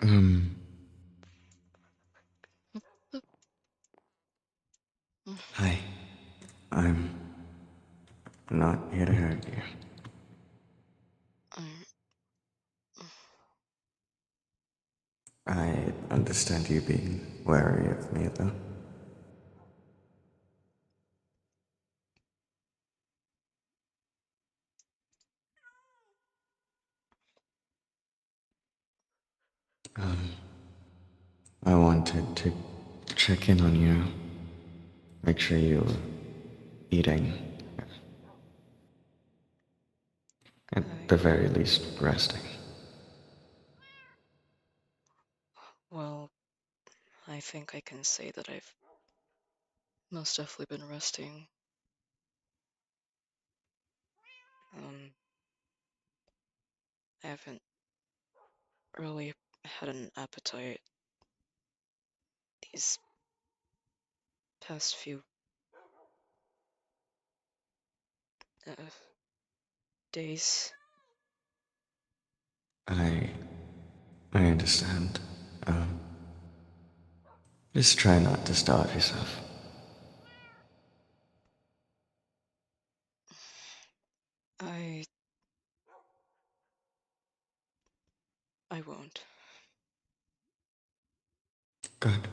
Um, Hi. I'm not here to hurt you. I understand you being wary of me, though. I wanted to check in on you. Make sure you're eating. At the very least, resting. Well, I think I can say that I've most definitely been resting. I haven't really had an appetite these past few uh, days. I understand. Just try not to starve yourself. I won't. Good.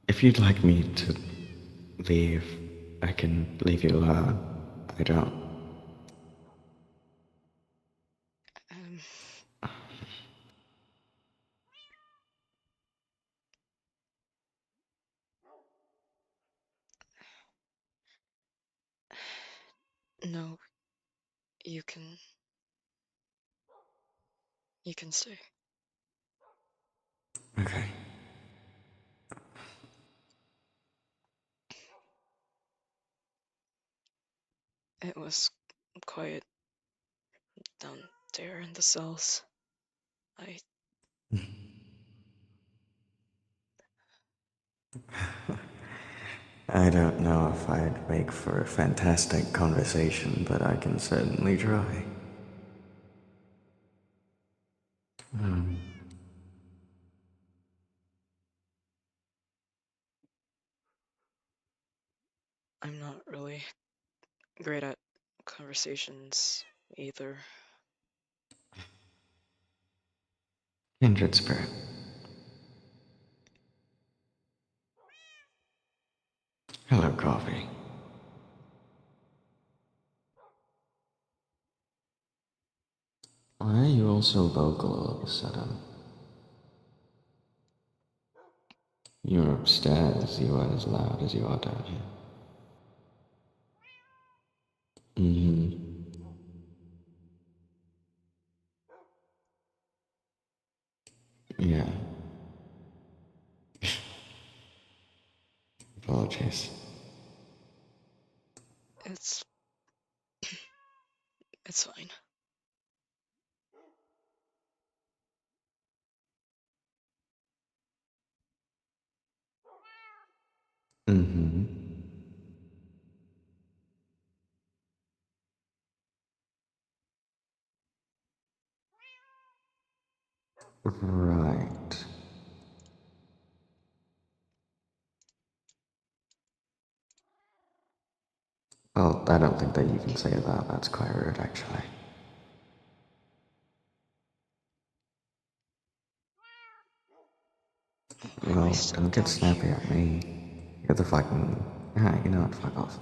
If you'd like me to leave, I can leave you alone. I don't. Um, no, you can stay. Okay. It was quiet down there in the cells. I I don't know if I'd make for a fantastic conversation, but I can certainly try. I'm not really great at conversations either. Kindred spirit. Hello, coffee. Why are you all so vocal all of a sudden? You're upstairs, you are as loud as you are down here. Yeah. Apologies. It's fine. Right. Well, I don't think that you can say that. That's quite rude, actually. Why am I Well, still don't get down snappy here? at me. You're the fucking... You know what? Fuck off.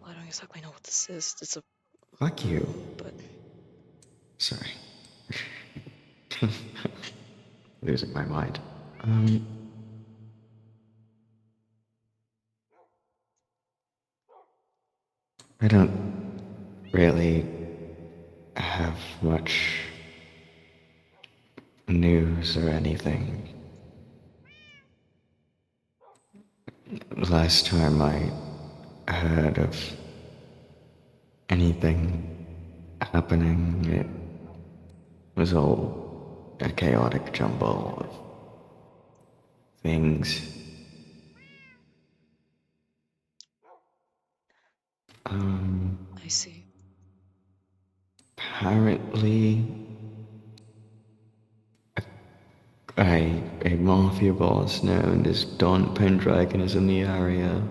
Well, I don't exactly know what this is. It's a Fuck you. room, but Sorry. Losing my mind. I don't really have much news or anything. Last time I heard of anything happening, it was all a chaotic jumble of things. I see. Apparently, a mafia boss known as Don Pendragon is in the area.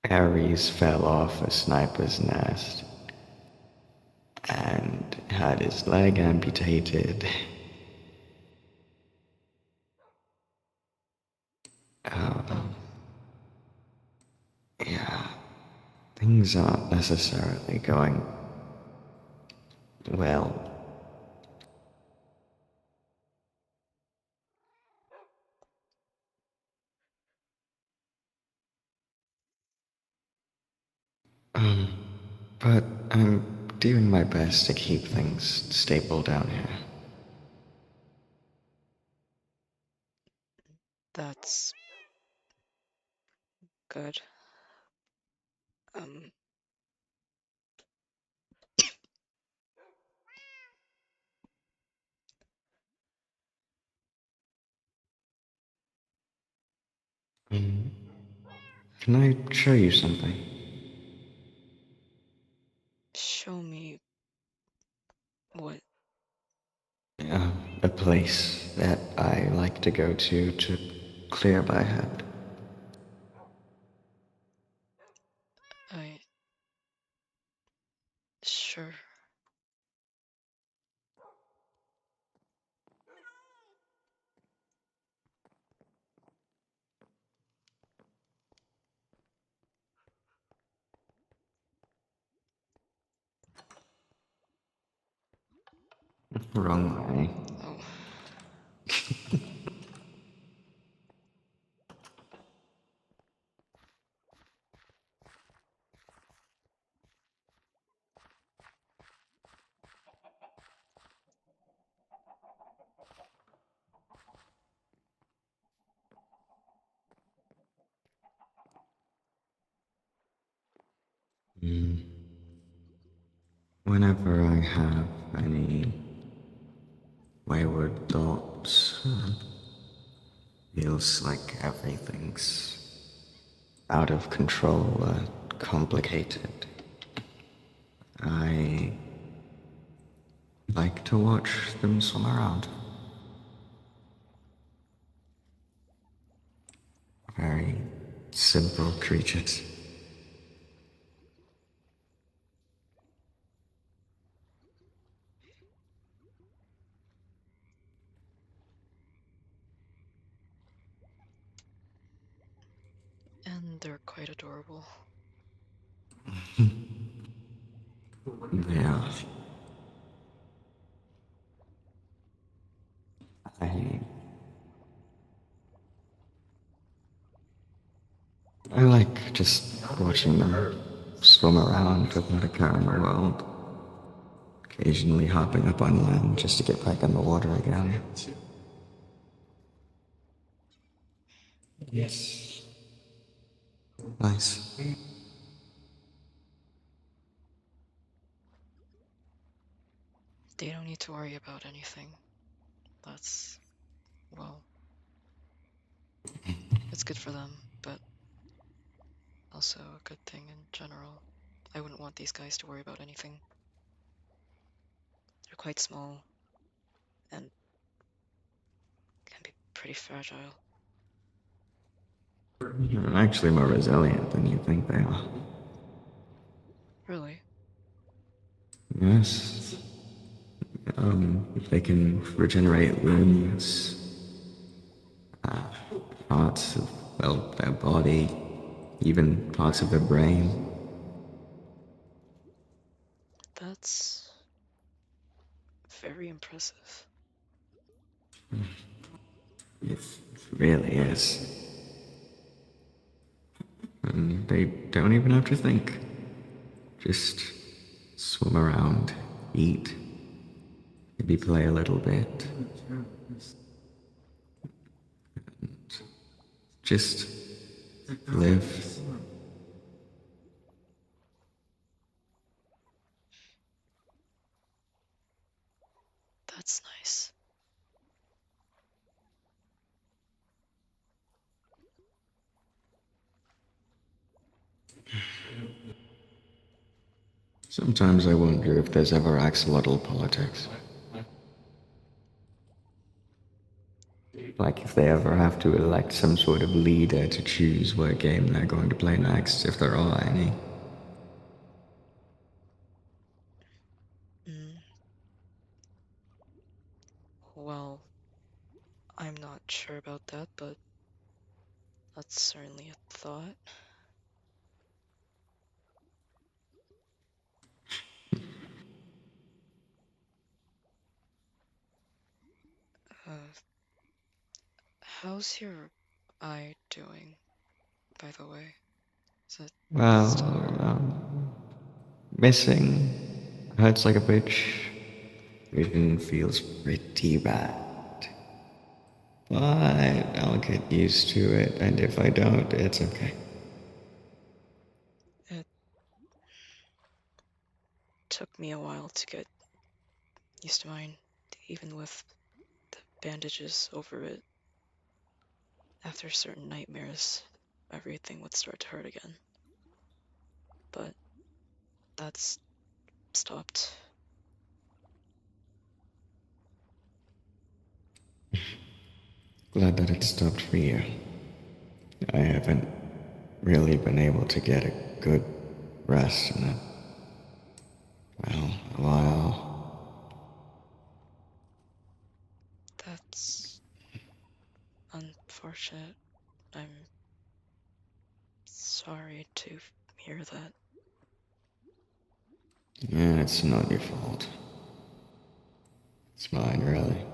Ares fell off a sniper's nest and had his leg amputated. Oh, Yeah, things aren't necessarily going well. But I'm doing my best to keep things stable down here. that's good. Um, Can I show you something? show me what. A place that I like to go to clear my head. I. Sure. Wrong way. Oh. Whenever I have any wayward thoughts, feels like everything's out of control, complicated. I like to watch them swim around. Very simple creatures. And they're quite adorable. They are. I I like just watching them swim around without a care in the world. Occasionally hopping up on land just to get back in the water again. Yes. Nice. They don't need to worry about anything. That's, well, it's good for them, but also a good thing in general. I wouldn't want these guys to worry about anything. They're quite small and can be pretty fragile. They're actually more resilient than you think they are. Really? Yes. They can regenerate limbs, parts of, well, their body, even parts of their brain. That's very impressive. It really is. And they don't even have to think. Just swim around, eat, maybe play a little bit. Just live. That's nice. Sometimes I wonder if there's ever axolotl politics. Like if they ever have to elect some sort of leader to choose what game they're going to play next, if there are any. Mm, well, I'm not sure about that, but that's certainly a thought. Uh, how's your eye doing, by the way? Is it still Well, hurt? missing. Hurts like a bitch. Vision feels pretty bad. But I'll get used to it, and if I don't, it's okay. It took me a while to get used to mine, even with the bandages over it. After certain nightmares, everything would start to hurt again. But that's stopped. Glad that it stopped for you. I haven't really been able to get a good rest in a while. That's unfortunate. I'm sorry to hear that. Yeah, it's not your fault. It's mine, really.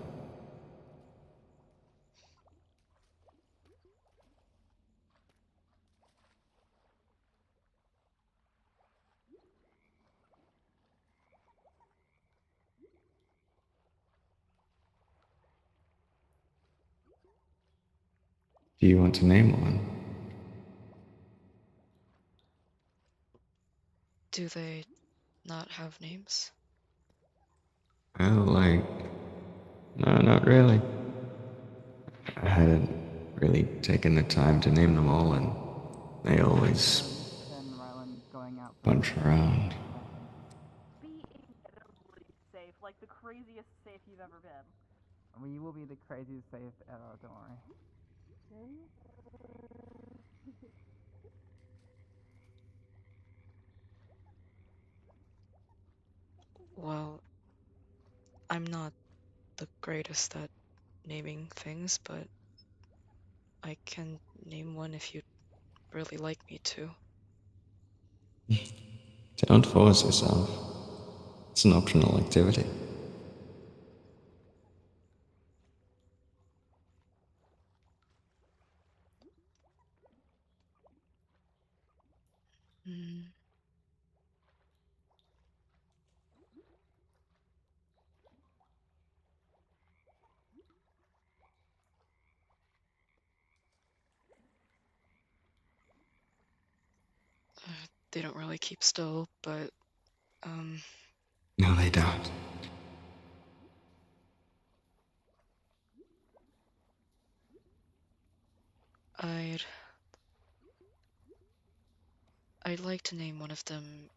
Do you want to name one? Do they not have names? Well, no, not really. I hadn't really taken the time to name them all, and they always Then Rylan going out for bunch around. be incredibly safe, like the craziest safe you've ever been. We will be the craziest safe ever, don't worry. Well, I'm not the greatest at naming things, but I can name one if you'd really like me to. Don't force yourself. It's an optional activity. Mm, they don't really keep still, but No, they don't. I'd I'd like to name one of them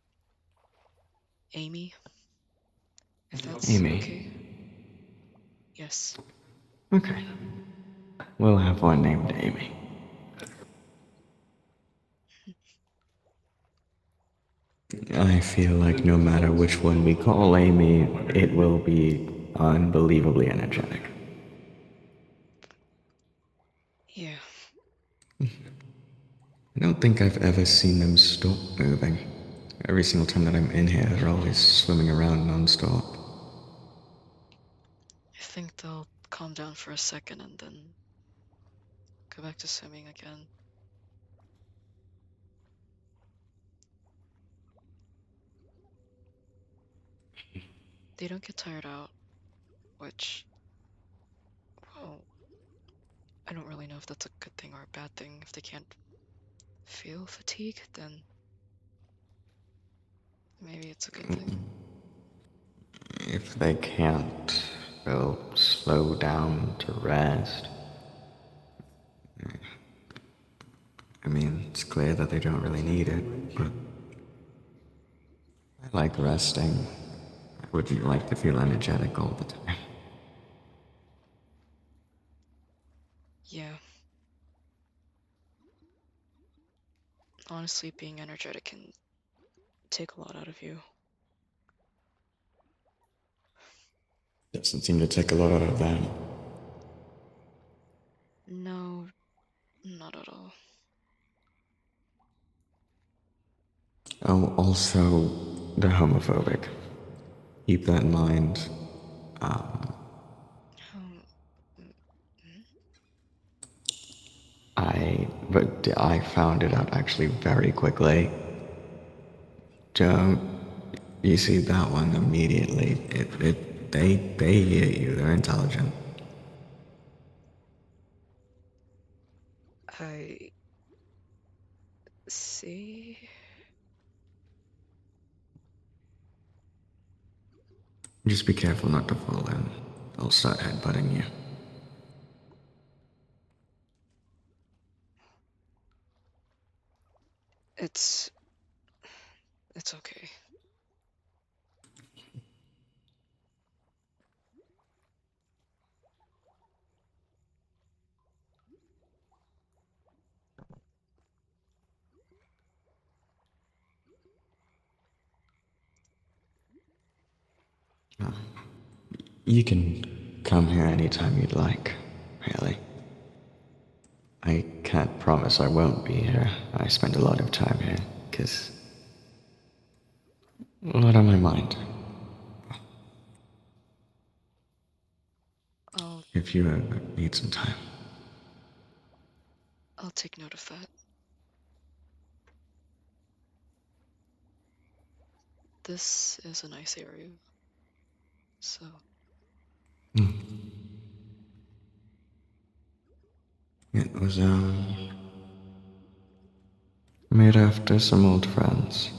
Amy, if that's Amy. okay. Yes. Okay. We'll have one named Amy. I feel like no matter which one we call Amy, it will be unbelievably energetic. Yeah. I don't think I've ever seen them stop moving. Every single time that I'm in here, they're always swimming around non-stop. I think they'll calm down for a second and then go back to swimming again. They don't get tired out, which, well, I don't really know if that's a good thing or a bad thing. If they can't feel fatigue, then maybe it's a good thing. If they can't, they'll slow down to rest. I mean, it's clear that they don't really need it, but I like resting. I wouldn't like to feel energetic all the time. Yeah. Honestly, being energetic can take a lot out of you. Doesn't seem to take a lot out of them. No, not at all. Oh, also, they're homophobic. Keep that in mind. Um, But I found it out actually very quickly. Don't you see that one immediately? They hear you. They're intelligent. I see. Just be careful not to fall in. They'll start headbutting you. It's okay. You can come here anytime you'd like, really. I can't promise I won't be here. I spend a lot of time here, because a lot on my mind. If you ever need some time. I'll take note of that. This is a nice area, so... It was, made after some old friends.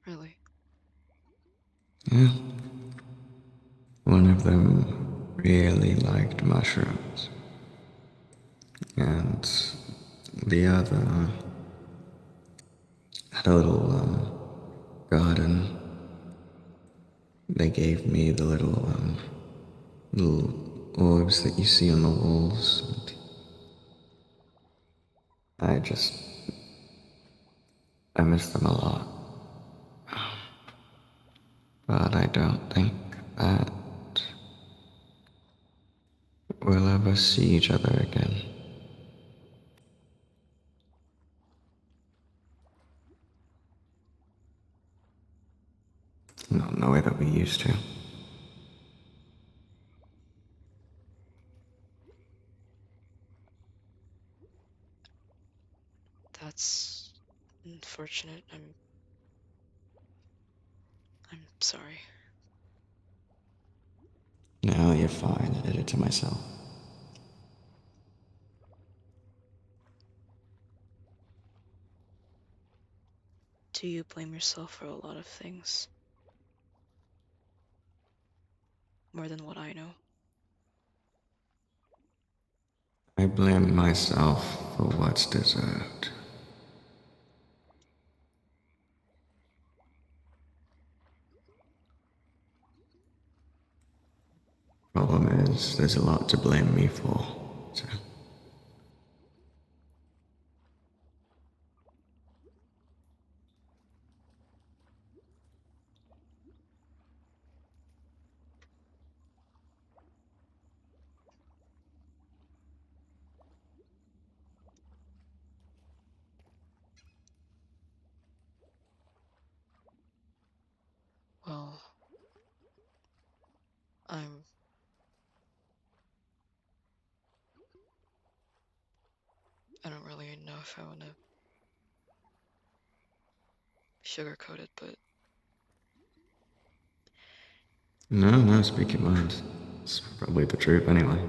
Really? Yeah. One of them really liked mushrooms. And the other had a little, garden. They gave me the little orbs that you see on the walls. And I miss them a lot. But I don't think that we'll ever see each other again. Not in the way that we used to. That's unfortunate. I'm sorry. No, you're fine. I did it to myself. Do you blame yourself for a lot of things? More than what I know? I blame myself for what's deserved. Problem is, there's a lot to blame me for, so... Well, I don't really know if I want to sugarcoat it, but... No, speak your mind. It's probably the truth anyway.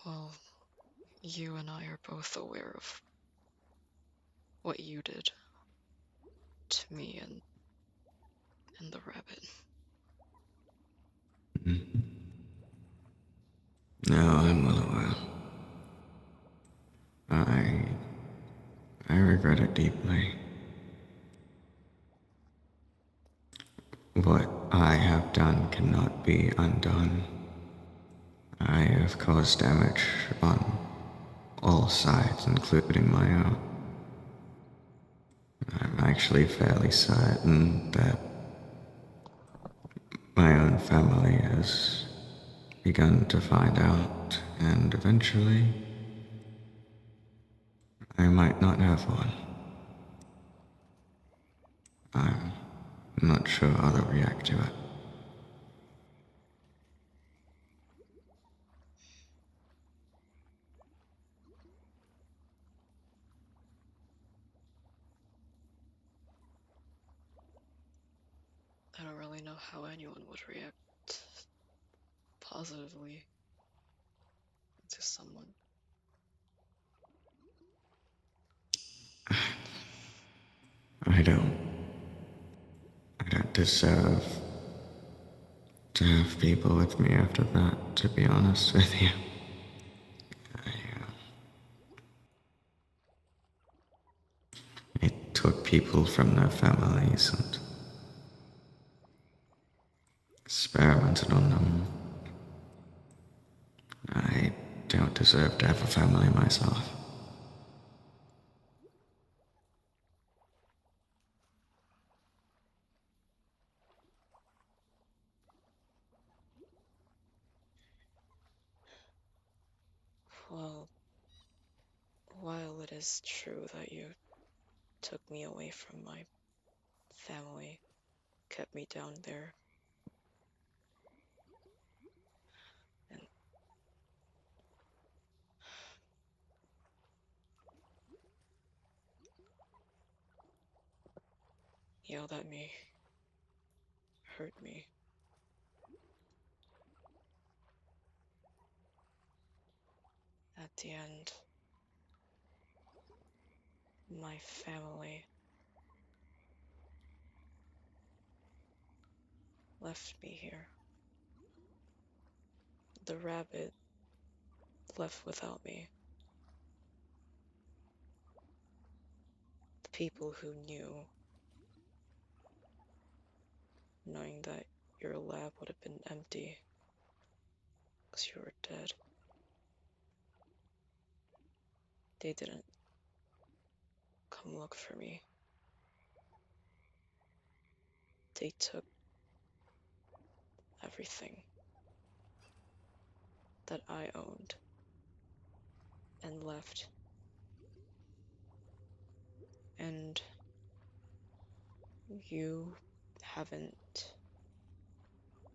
Well, you and I are both aware of what you did to me and the rabbit. No, I'm well aware. I regret it deeply. What I have done cannot be undone. I have caused damage on all sides, including my own. I'm actually fairly certain that my own family has begun to find out, and eventually, I might not have one. I'm not sure how they'll react to it. I don't really know how anyone would react positively to someone. I don't deserve to have people with me after that, to be honest with you. I took people from their families and experimented on them. I don't deserve to have a family myself. Well, while it is true that you took me away from my family, kept me down there, and yelled at me, hurt me. At the end, my family left me here. The rabbit left without me. The people who knew, knowing that your lab would have been empty because you were dead, they didn't come look for me. They took everything that I owned and left. And you haven't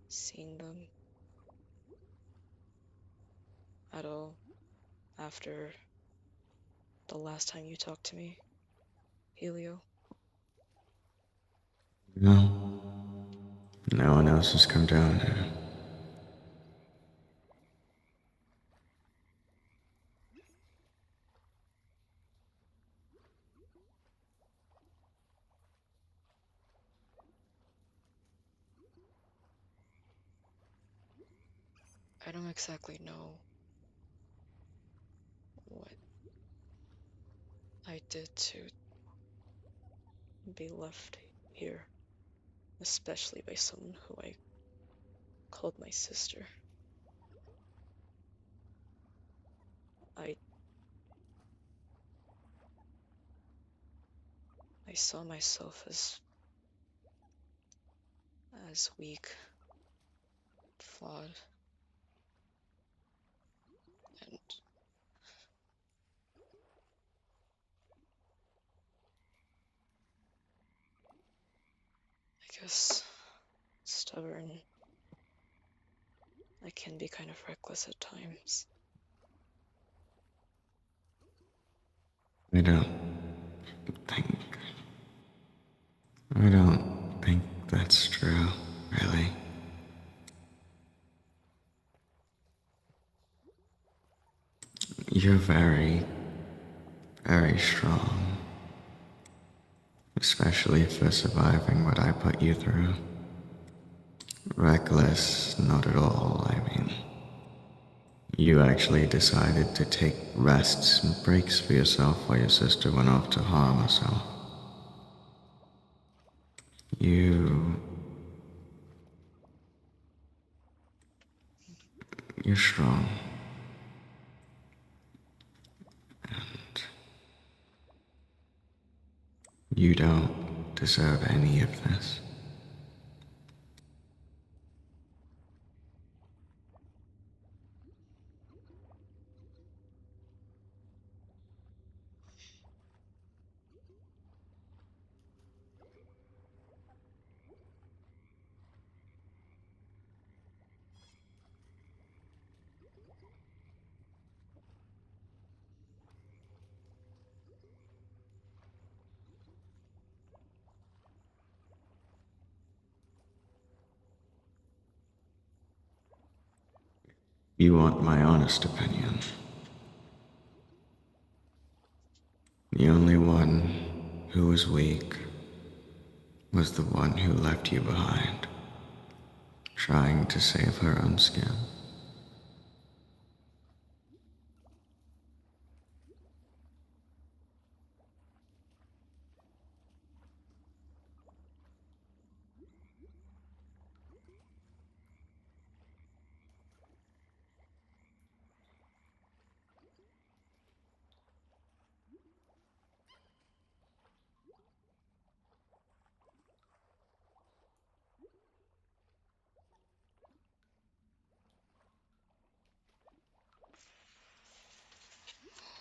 seen them at all after the last time you talked to me, Helio? No. No one else has come down here. I don't exactly know what I did to be left here, especially by someone who I called my sister. I saw myself as weak, flawed, and I guess stubborn. I can be kind of reckless at times. I don't think that's true, really. You're very, very strong. Especially for surviving what I put you through. Reckless, not at all, I mean. You actually decided to take rests and breaks for yourself while your sister went off to harm herself. You're strong. And you don't deserve any of this. You want my honest opinion. The only one who was weak was the one who left you behind, trying to save her own skin.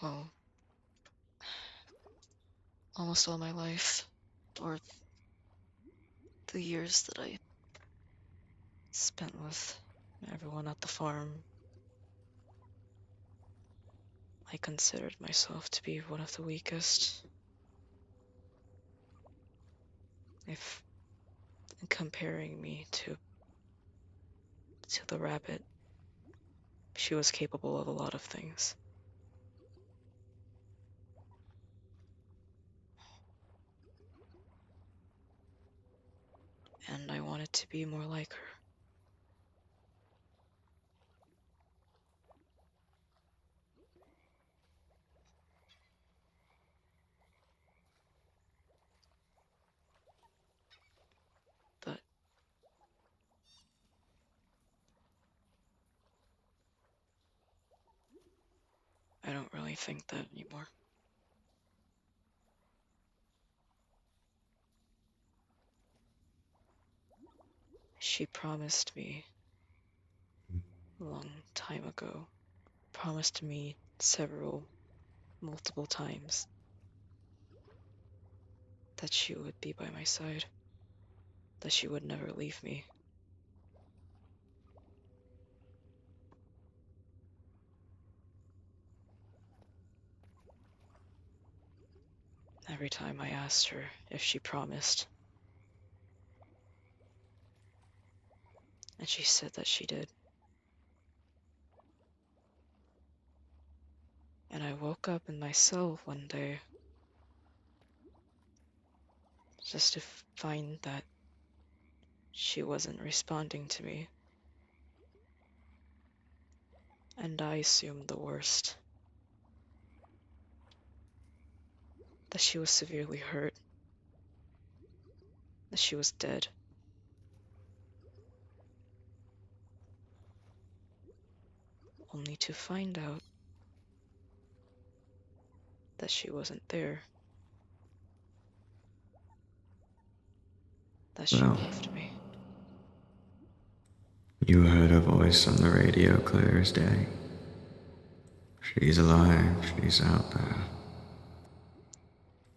Well, almost all my life, or the years that I spent with everyone at the farm, I considered myself to be one of the weakest. If comparing me to the rabbit, she was capable of a lot of things. And I wanted to be more like her. But I don't really think that anymore. She promised me a long time ago, promised me multiple times, that she would be by my side, that she would never leave me. Every time I asked her if she promised, and she said that she did. And I woke up in my cell one day just to find that she wasn't responding to me. And I assumed the worst. That she was severely hurt. That she was dead. Only to find out that she wasn't there. That she Well, left me. you heard her voice on the radio clear as day. She's alive, she's out there.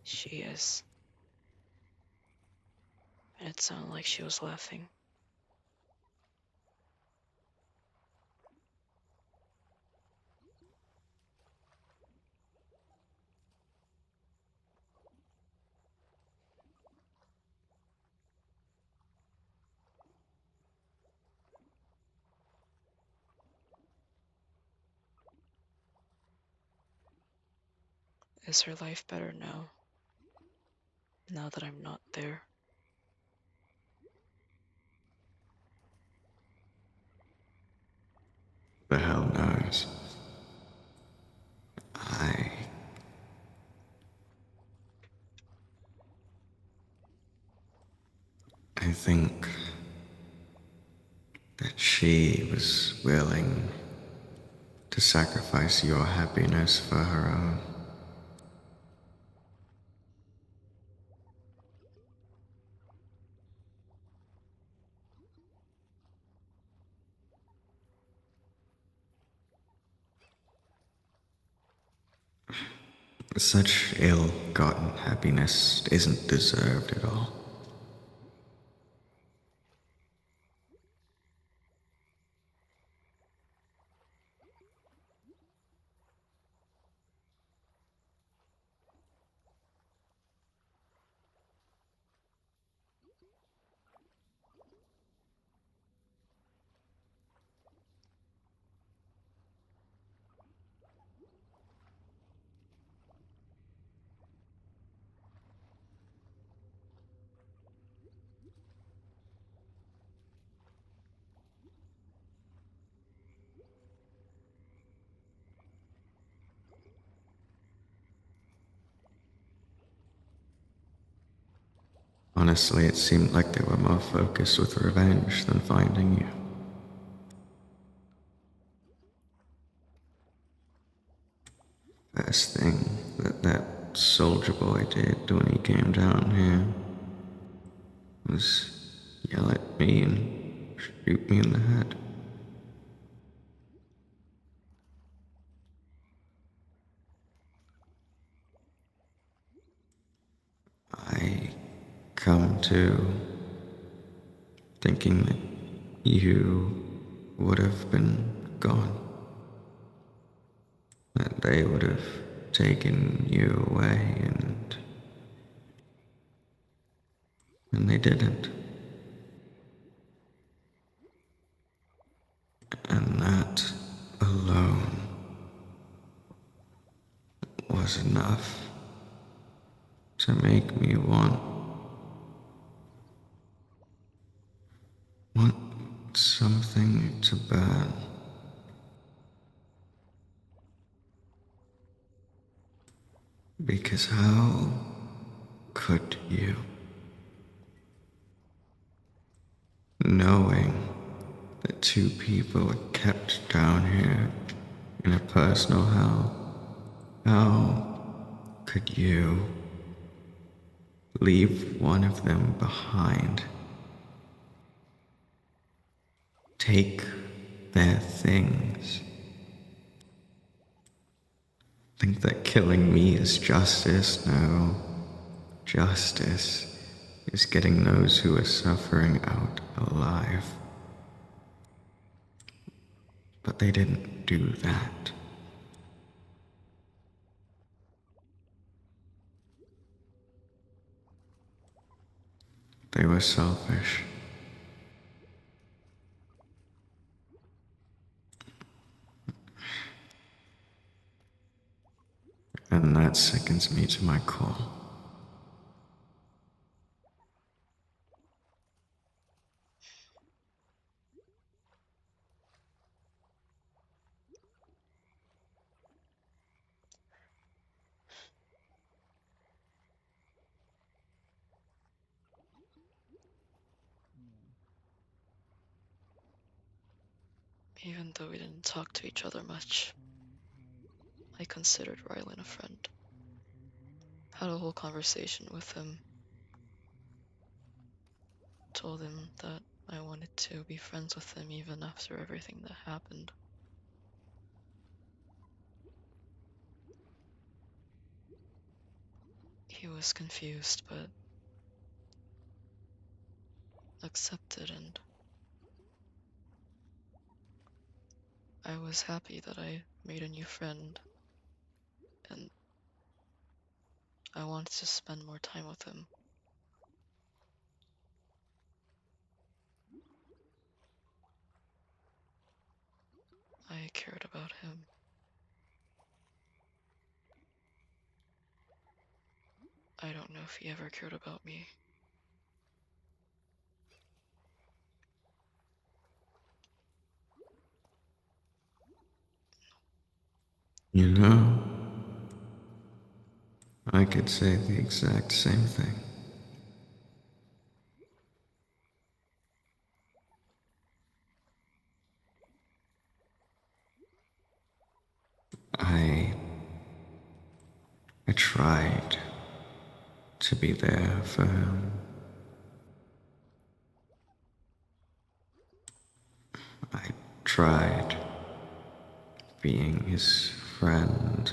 She is. And it sounded like she was laughing. Is her life better now? Now that I'm not there? The hell knows. think that she was willing to sacrifice your happiness for her own. Such ill-gotten happiness isn't deserved at all. Honestly, it seemed like they were more focused with revenge than finding you. First thing that soldier boy did when he came down here was yell at me and shoot me in the head. I come to thinking that you would have been gone. That they would have taken you away and they didn't. And that alone was enough to make me want something to burn. Because how could you? Knowing that two people were kept down here in a personal hell, how could you leave one of them behind? Take their things. Think that killing me is justice? No. Justice is getting those who are suffering out alive. But they didn't do that. They were selfish. And that sickens me to my core. Even though we didn't talk to each other much, I considered Rylan a friend. Had a whole conversation with him. Told him that I wanted to be friends with him even after everything that happened. He was confused, but accepted, and I was happy that I made a new friend, and I wanted to spend more time with him. I cared about him. I don't know if he ever cared about me. You know, I could say the exact same thing. I tried to be there for him. I tried being his friend.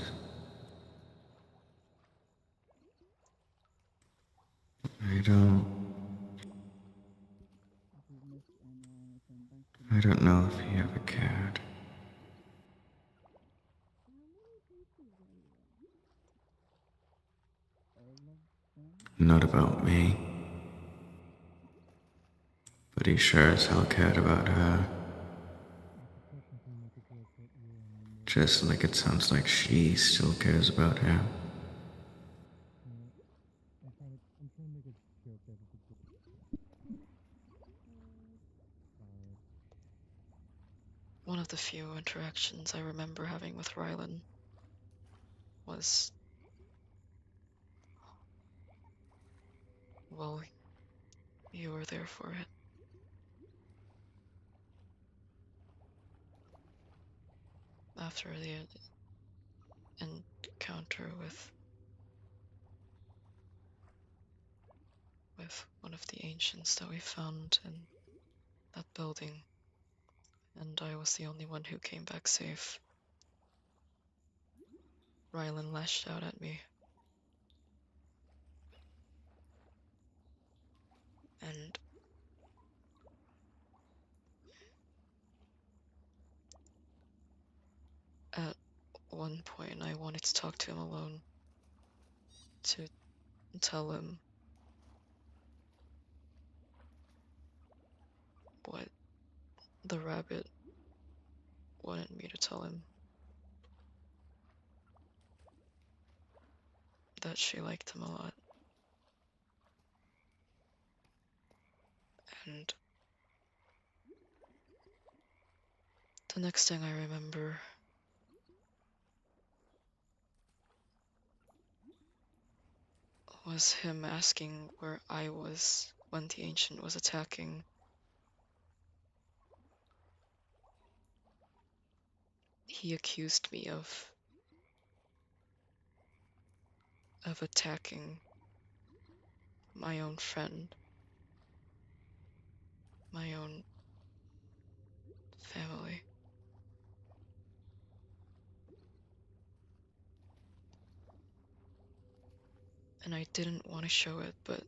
I don't know if he ever cared. Not about me. But he sure as hell cared about her. Just like it sounds like she still cares about him. One of the few interactions I remember having with Rylan was, well, you were there for it. After the encounter with one of the ancients that we found in that building, and I was the only one who came back safe. Rylan lashed out at me. And at one point I wanted to talk to him alone, to tell him what the rabbit wanted me to tell him. That she liked him a lot. And the next thing I remember was him asking where I was when the ancient was attacking. He accused me of attacking my own friend, my own family. And I didn't want to show it, but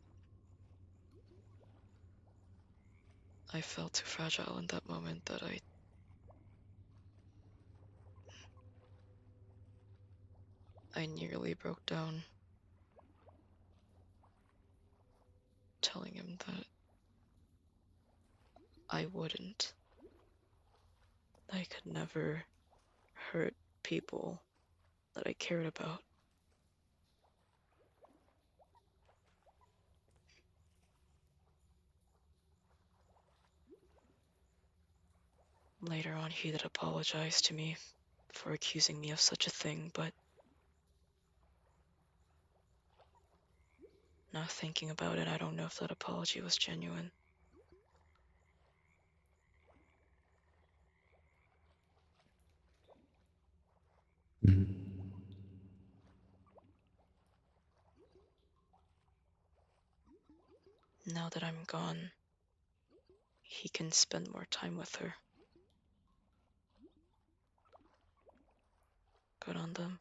I felt too fragile in that moment that I nearly broke down, telling him that I wouldn't. I could never hurt people that I cared about. Later on, he did apologize to me for accusing me of such a thing, but now thinking about it, I don't know if that apology was genuine. Now that I'm gone, he can spend more time with her. Good on them.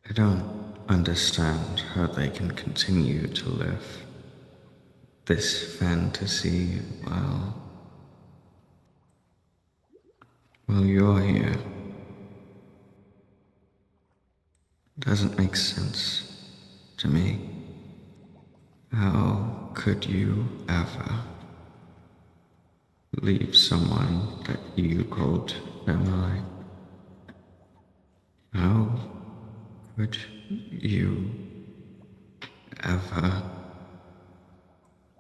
I don't understand how they can continue to live this fantasy while you're here. Doesn't make sense to me. How could you ever leave someone that you called family? How could you ever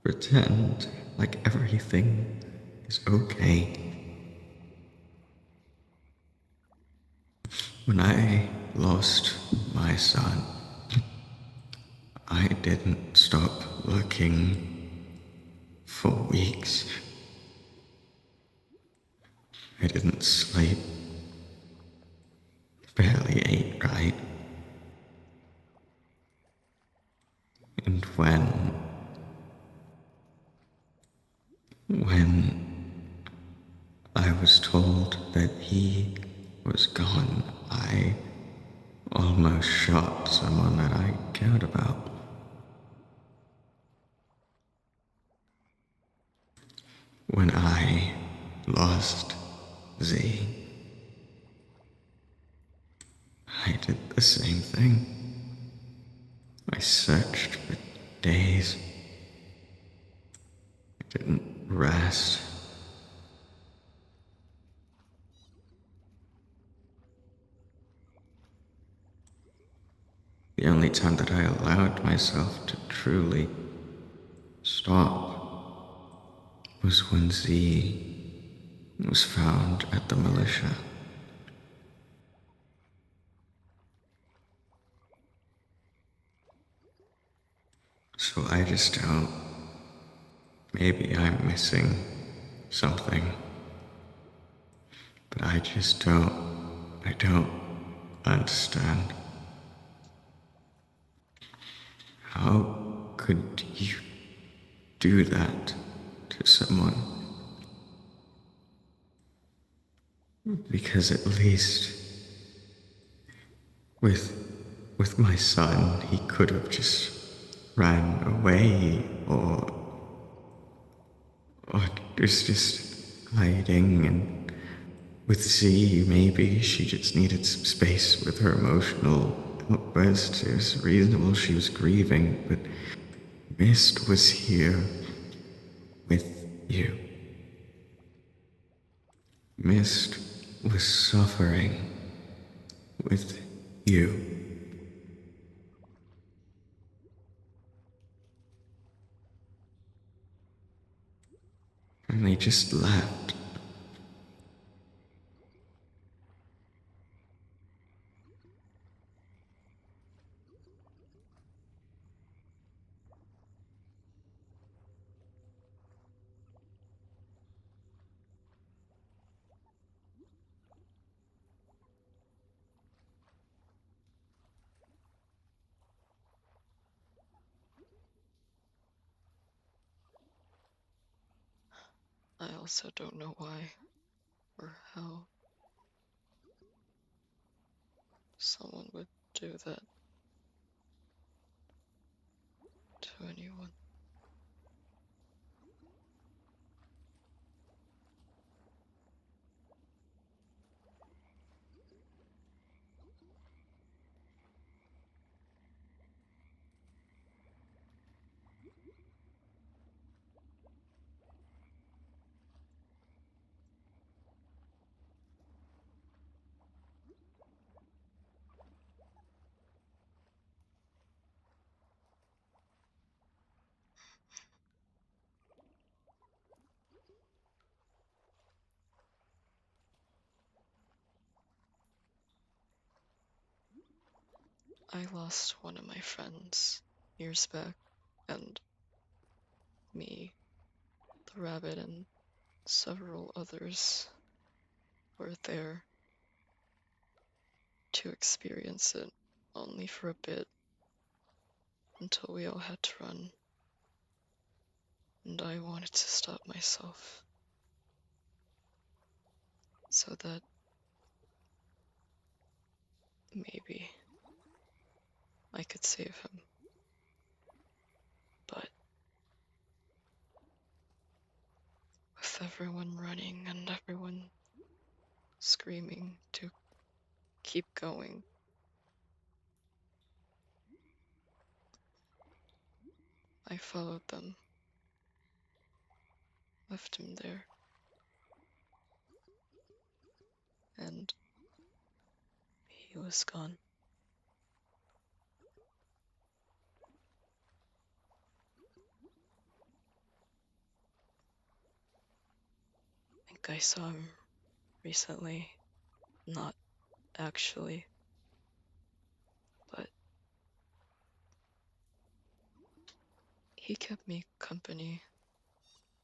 pretend like everything is okay? When I lost my son, I didn't stop looking for weeks. I didn't sleep, barely ate right. And when I was told that he was gone, I almost shot someone that I cared about. When I lost Z, I did the same thing. I searched for days. I didn't rest. The only time that I allowed myself to truly stop was when Z was found at the militia. So I just don't. Maybe I'm missing something. But I just don't. I don't understand. How could you do that to someone? Because at least with my son, he could have just ran away or was just hiding, and with Z, maybe she just needed some space with her emotional outburst. It was reasonable she was grieving, but Myst was here with you. Myst was suffering with you. And they just left. I also don't know why or how someone would do that to anyone. I lost one of my friends years back, and me, the rabbit, and several others were there to experience it, only for a bit, until we all had to run, and I wanted to stop myself, so that maybe I could save him. But with everyone running and everyone screaming to keep going, I followed them, left him there, and he was gone. I think I saw him recently, not actually, but He kept me company,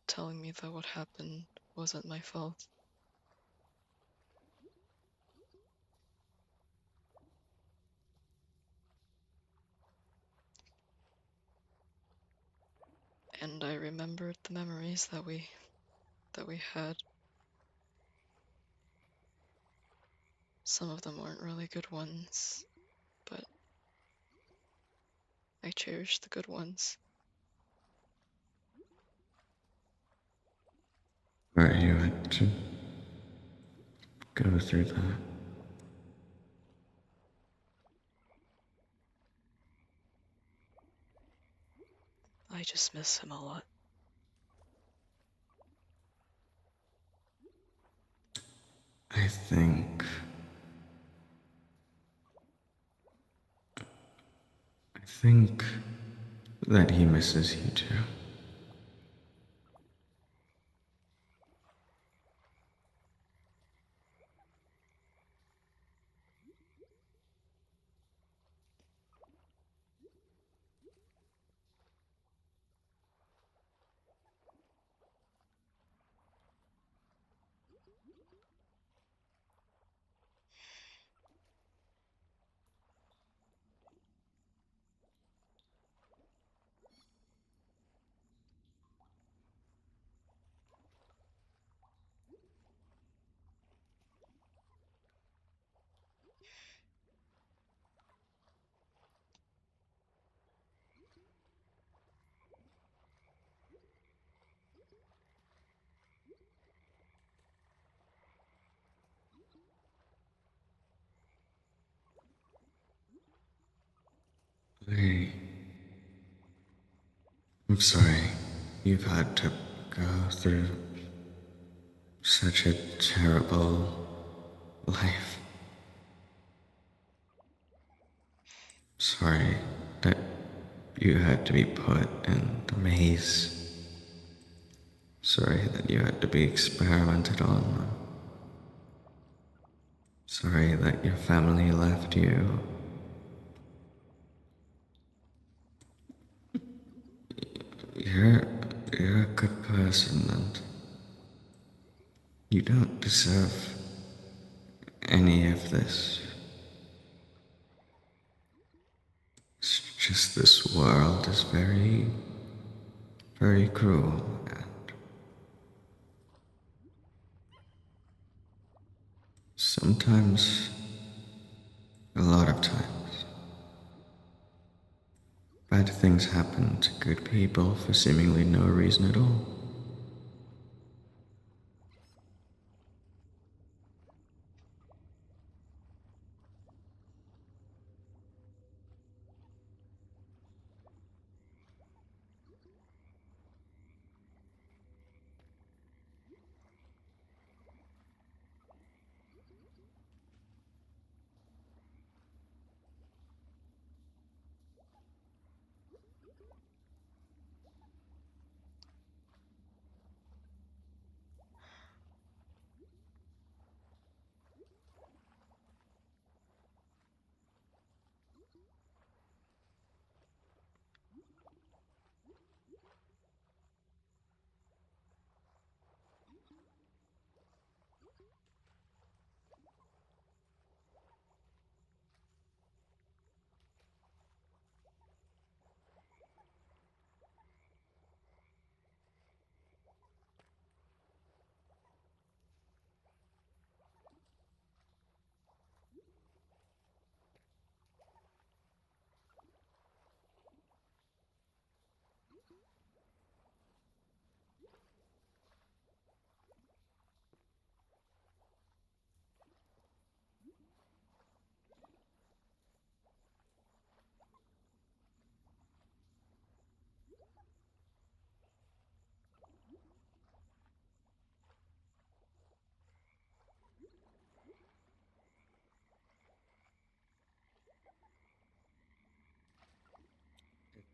telling me that what happened wasn't my fault. And I remembered the memories that we had. Some of them weren't really good ones, but I cherish the good ones. Sorry you had to go through that. I just miss him a lot. I think that he misses you too. I'm sorry you've had to go through such a terrible life. Sorry that you had to be put in the maze. Sorry that you had to be experimented on. Sorry that your family left you. You're, you're a good person and you don't deserve any of this. It's just this world is very, very cruel and sometimes, a lot of times, bad things happen to good people for seemingly no reason at all.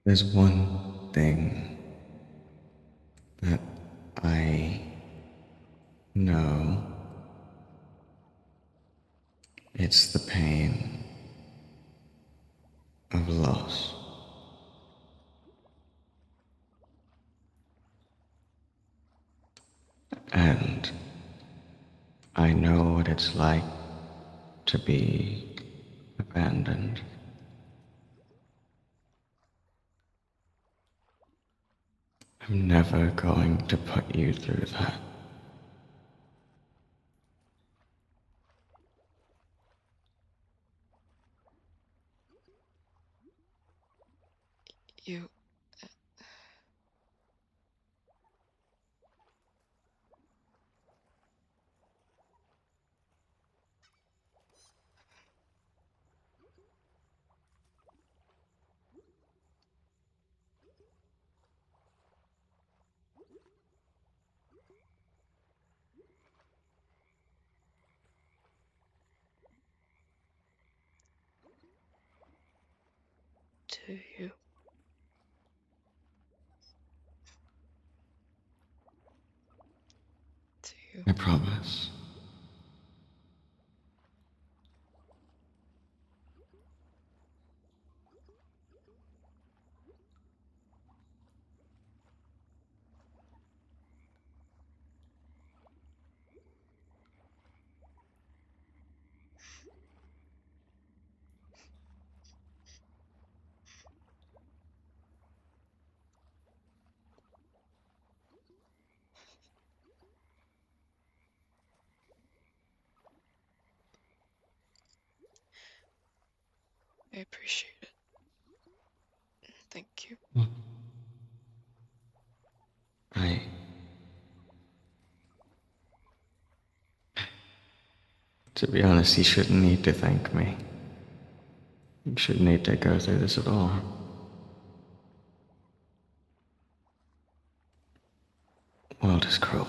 There's one thing that I know. It's the pain of loss. I know what it's like to be abandoned. I'm never going to put you through that. You. Do you? Do you? I promise. I appreciate it. Thank you. I... To be honest, you shouldn't need to thank me. You shouldn't need to go through this at all. World is cruel.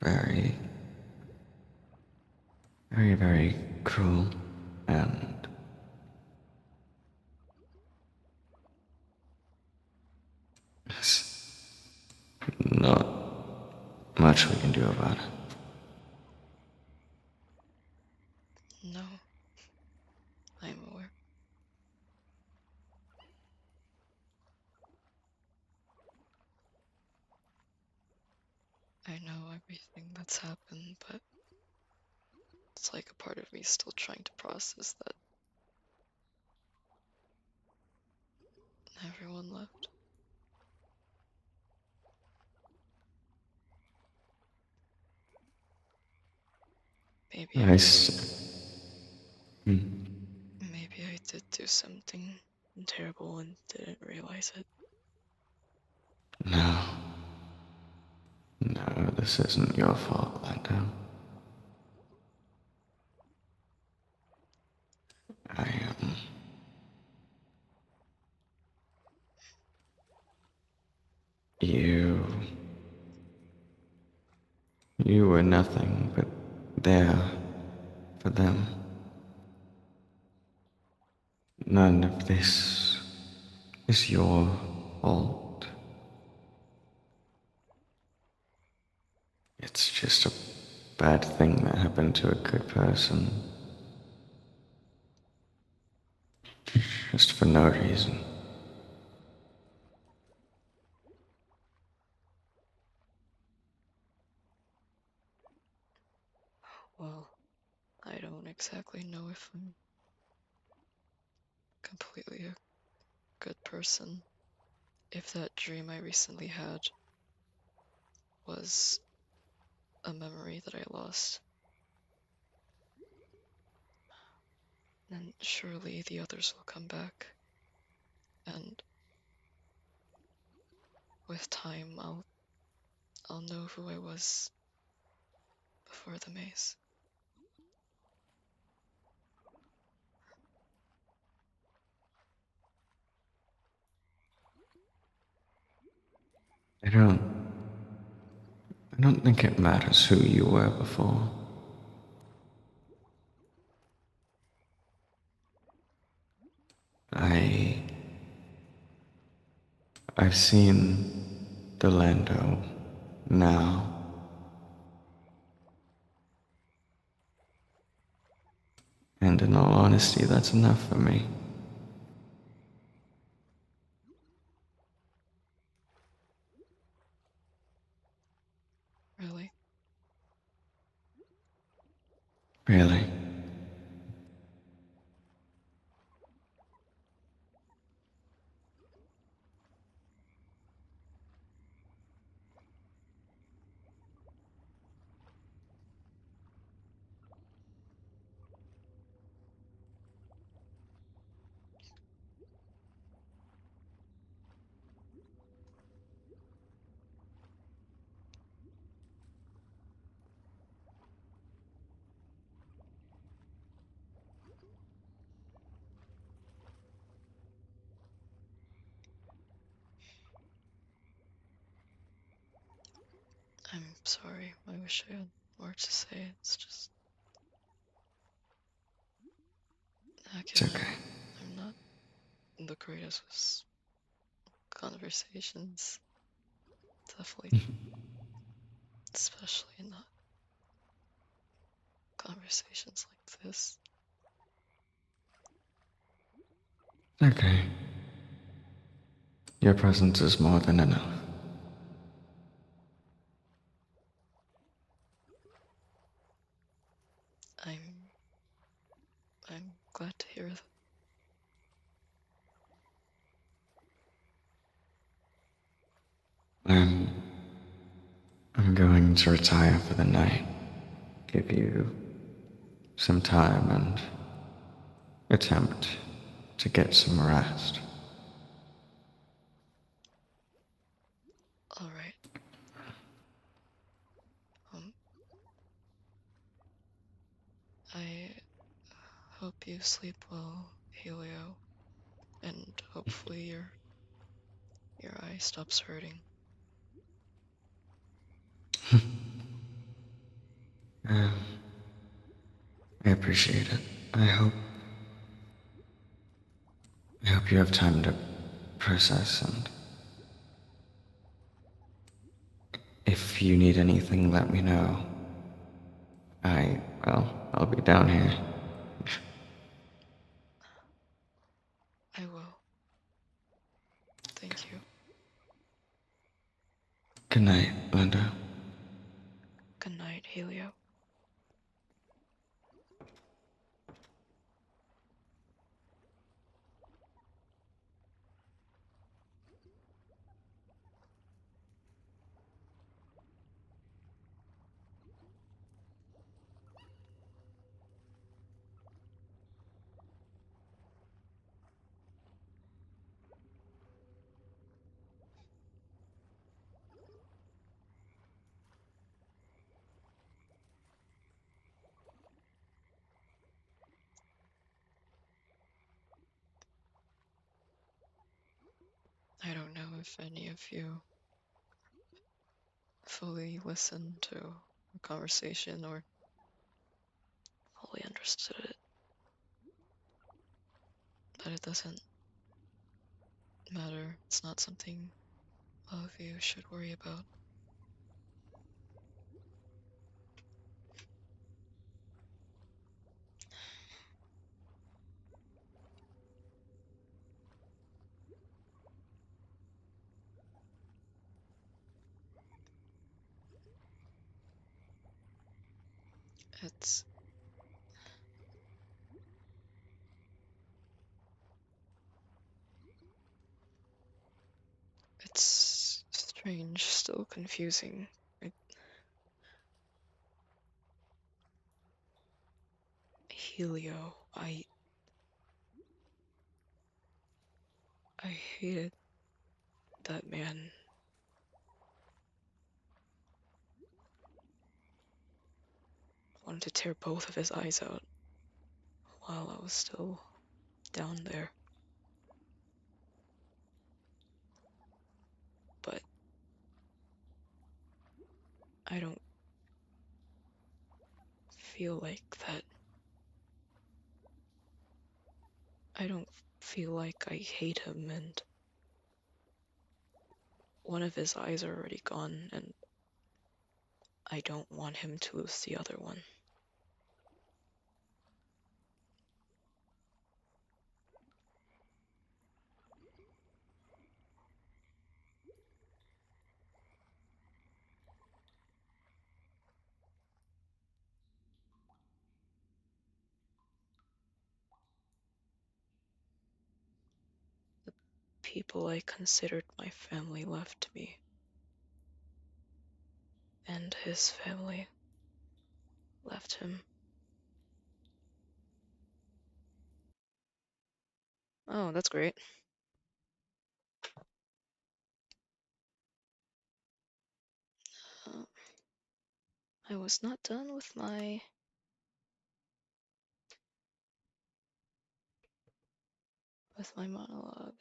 Very, very, very cruel. And there's not much we can do about it. No. I'm aware. I know everything that's happened, but it's like a part of me still trying to process that everyone left. Maybe maybe I did do something terrible and didn't realize it. No. No, this isn't your fault, Lando. I am. You were nothing but there for them. None of this is your fault. It's just a bad thing that happened to a good person. Just for no reason. Well, I don't exactly know if I'm completely a good person. If that dream I recently had was a memory that I lost, then surely the others will come back. And with time, I'll know who I was before the maze. I don't think it matters who you were before. I've seen the Lando now. And in all honesty, that's enough for me. Really? Really? I'm sorry. I wish I had more to say. It's just. It's okay. I'm not the greatest with conversations. Definitely. Especially not conversations like this. Okay. Your presence is more than enough. I'm glad to hear that. I'm going to retire for the night. Give you some time and attempt to get some rest. Alright. I hope you sleep well, Helio, and hopefully your eye stops hurting. I appreciate it. I hope you have time to process, and if you need anything, let me know. I'll be down here. I will. Thank you. Good night, Lando. Good night, Helio. I don't know if any of you fully listened to the conversation or fully understood it, but it doesn't matter. It's not something all of you should worry about. It's it's strange, still confusing. Helio, I hated that man. Wanted to tear both of his eyes out while I was still down there. But I don't feel like that. I don't feel like I hate him, and one of his eyes are already gone, and I don't want him to lose the other one. people I considered my family left me. And his family left him. Oh, that's great. I was not done with my monologue.